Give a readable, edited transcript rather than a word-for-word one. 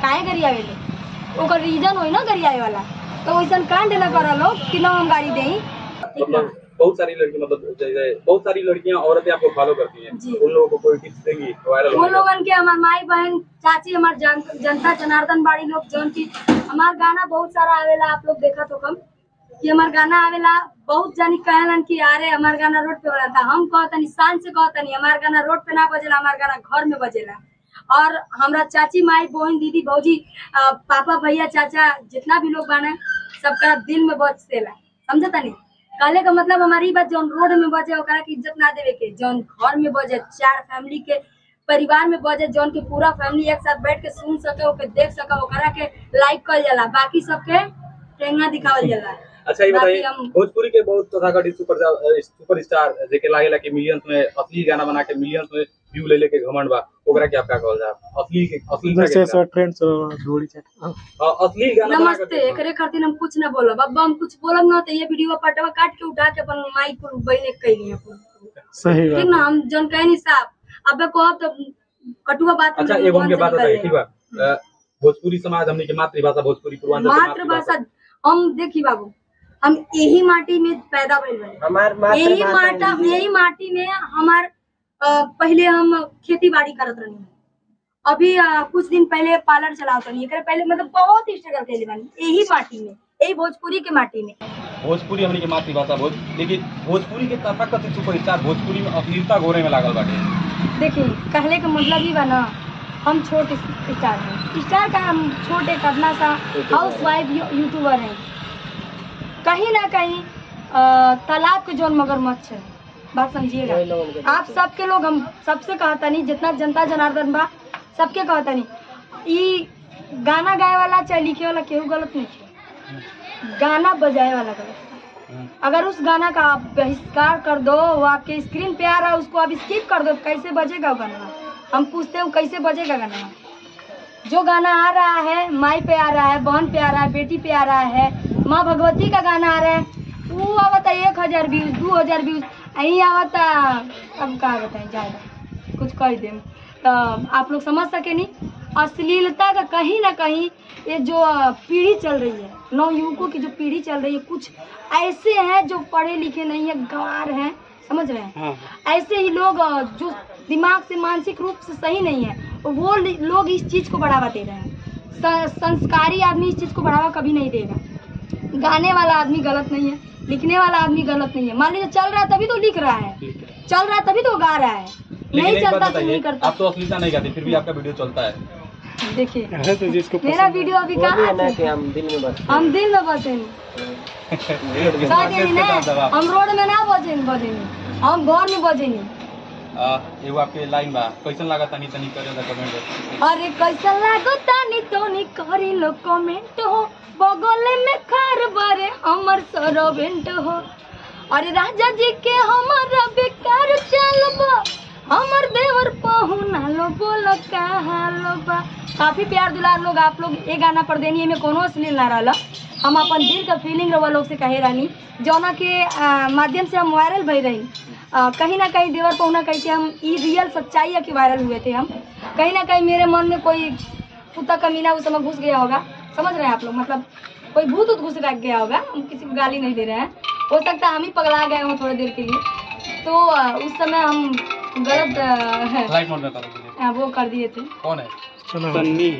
काहे गरियावे ले, ओकर रीजन होई ना गरियावे वाला, तो वैसन कांड न करा लो कि ना हम गाड़ी देई। मतलब बहुत सारी लड़की मतलब बहुत सारी लड़कियां औरतें आपको फॉलो करती हैं, उन लोगों को कोई टिप्स देंगी वायरल उन लोगन के? हमार माई बहन चाची हमार जनता जनार्दन बाड़ी लोग जौन की हमार गाना बहुत सारा आवेला, आप लोग देखा तो कम कि हमार गाना आवेला, बहुत जानी कहलन कि अरे हमार गाना रोड पे बजा था। हम कहतनी शान से कहतनी हमार गाना रोड पे ना बजेला, हमार गाना घर में बजेला। और हमरा चाची माई बहन दीदी भौजी पापा भैया चाचा जितना भी लोग बाना सबका दिल में बजतेला, समझता नहीं? कहले का मतलब हमारी बात जौन रोड में बजे ओकरा की इज्जत ना देवे के, जौन घर में बजे 4 फैमिली के परिवार में बजे, जौन की पूरा फैमिली एक साथ बैठ के सुन सके, ओके देख सके, ओकरा के लाइक कल जाला, बाकी सबके टेंगा दिखावल जाला। अच्छा ये बताइए, भोजपुरी के बहुत तथाकथित सुपरस्टार जेके लागेला कि मिलियंस में असली गाना बना के मिलियंस में व्यू ले लेके घमंड बा, ओकरा क्या कहल जा? असली शॉर्ट फ्रेंड्स जोड़ी चैट असली गाना बना के। नमस्ते, एकरे खातिर हम कुछ ना बोलब, अब हम कुछ बोलब ना तो ये वीडियो पटवा काट के उठा के अपन माइक पर बहिने कइली है। सही बात ठीक ना, हम जौन कहनी साहब अबे कहब तो कटुआ बात। अच्छा एगो हमके बात बताइए, ठीक बा, भोजपुरी समाज हमनी के मातृभाषा भोजपुरी पूर्वांचल मातृभाषा हम देखी बाबू, हम यही माटी में पैदा भइल बानी, यही माटी में हमार पहले हम खेती बाड़ी करत रहनी, अभी कुछ दिन पहले पार्लर चलावत रहनी, एकरे पहले मतलब बहुत स्ट्रगल कैले बानी यही माटी में, यही भोजपुरी के माटी में। भोजपुरी हमनी के मातृभाषा लेकिन भोजपुरी के तथाकथित सुपरस्टार भोजपुरी में अश्लीलता गोरे में लागल बाटे। देखिए कहले का मतलब ही बा ना, हम छोटे स्टार हैं, स्टार का हम छोटे करना सा हाउस वाइफ यूट्यूबर हैं, कहीं ना कहीं तालाब के जोन मगरमच्छ है, बात समझिएगा आप सबके लोग। हम सबसे कहता नहीं, जितना जनता जनार्दन बा सबके कहता नहीं, ई गाना गाए वाला चाहे लिखे वाला केहू गलत नहीं है, गाना बजाए वाला गलत। अगर उस गाना का आप बहिष्कार कर दो, वो आपके स्क्रीन पे आ रहा है उसको आप स्किप कर दो, कैसे बजेगा वो गाना? हम पूछते हैं कैसे बजेगा गाना? जो गाना आ रहा है माई पे आ रहा है, बहन पे आ रहा है, बेटी पे आ रहा है, माँ भगवती का गाना आ रहा है, वो आवता 1000 व्यूज 2000 व्यूज, यही आवता अब क्या बताएं, ज़्यादा कुछ कह दें तो आप लोग समझ सके नहीं। अश्लीलता का कहीं ना कहीं ये जो पीढ़ी चल रही है, नवयुवकों की जो पीढ़ी चल रही है, कुछ ऐसे हैं जो पढ़े लिखे नहीं है, गंवार हैं, समझ रहे हैं? ऐसे ही लोग जो दिमाग से मानसिक रूप से सही नहीं है, वो लोग इस चीज़ को बढ़ावा दे रहे हैं। संस्कारी आदमी इस चीज़ को बढ़ावा कभी नहीं देगा। गाने वाला आदमी गलत नहीं है, लिखने वाला आदमी गलत नहीं है। मान लीजिए चल रहा है तभी तो लिख रहा है, चल रहा है तभी तो गा रहा है, नहीं चलता तो नहीं करता। आप तो अश्लीलता नहीं गाते, फिर भी आपका वीडियो चलता है। देखिए तो मेरा वीडियो अभी कहाँ है, हम दिल में बसे हम रोड में ना बजे, हम घर में बजे नहीं। एगो आपके लाइन बा, कैसन लगा तनी तनी करे दा कमेंट। अरे कैसन लागो तनी तनी करी लो कमेंट हो, बगल में खार बारे हमर सरवेंट हो। अरे राजा जी के हमारा बेकार चलबा, हमर देवर पहुना लो बोलो का हालो बा। काफी प्यार दुलार लोग आप लोग ये गाना पर देनी में कोनो अश्लील ना रहला, हम अपन दिल का फीलिंग रवा लोग से कहे रानी, जौना के माध्यम से हम वायरल भई रही। कहीं ना कहीं देवर पहुना कह के हम ये रियल सच्चाई है कि वायरल हुए थे हम। कहीं ना कहीं मेरे मन में कोई कुत्ता कमीना उस समय घुस गया होगा, समझ रहे हैं आप लोग, मतलब कोई भूत घुस गया होगा। हम किसी को गाली नहीं दे रहे हैं, हो सकता है हम ही पगला गए हों थोड़ी देर के लिए, तो उस समय हम गलत वो कर दिए थे। कौन है? सन्नी।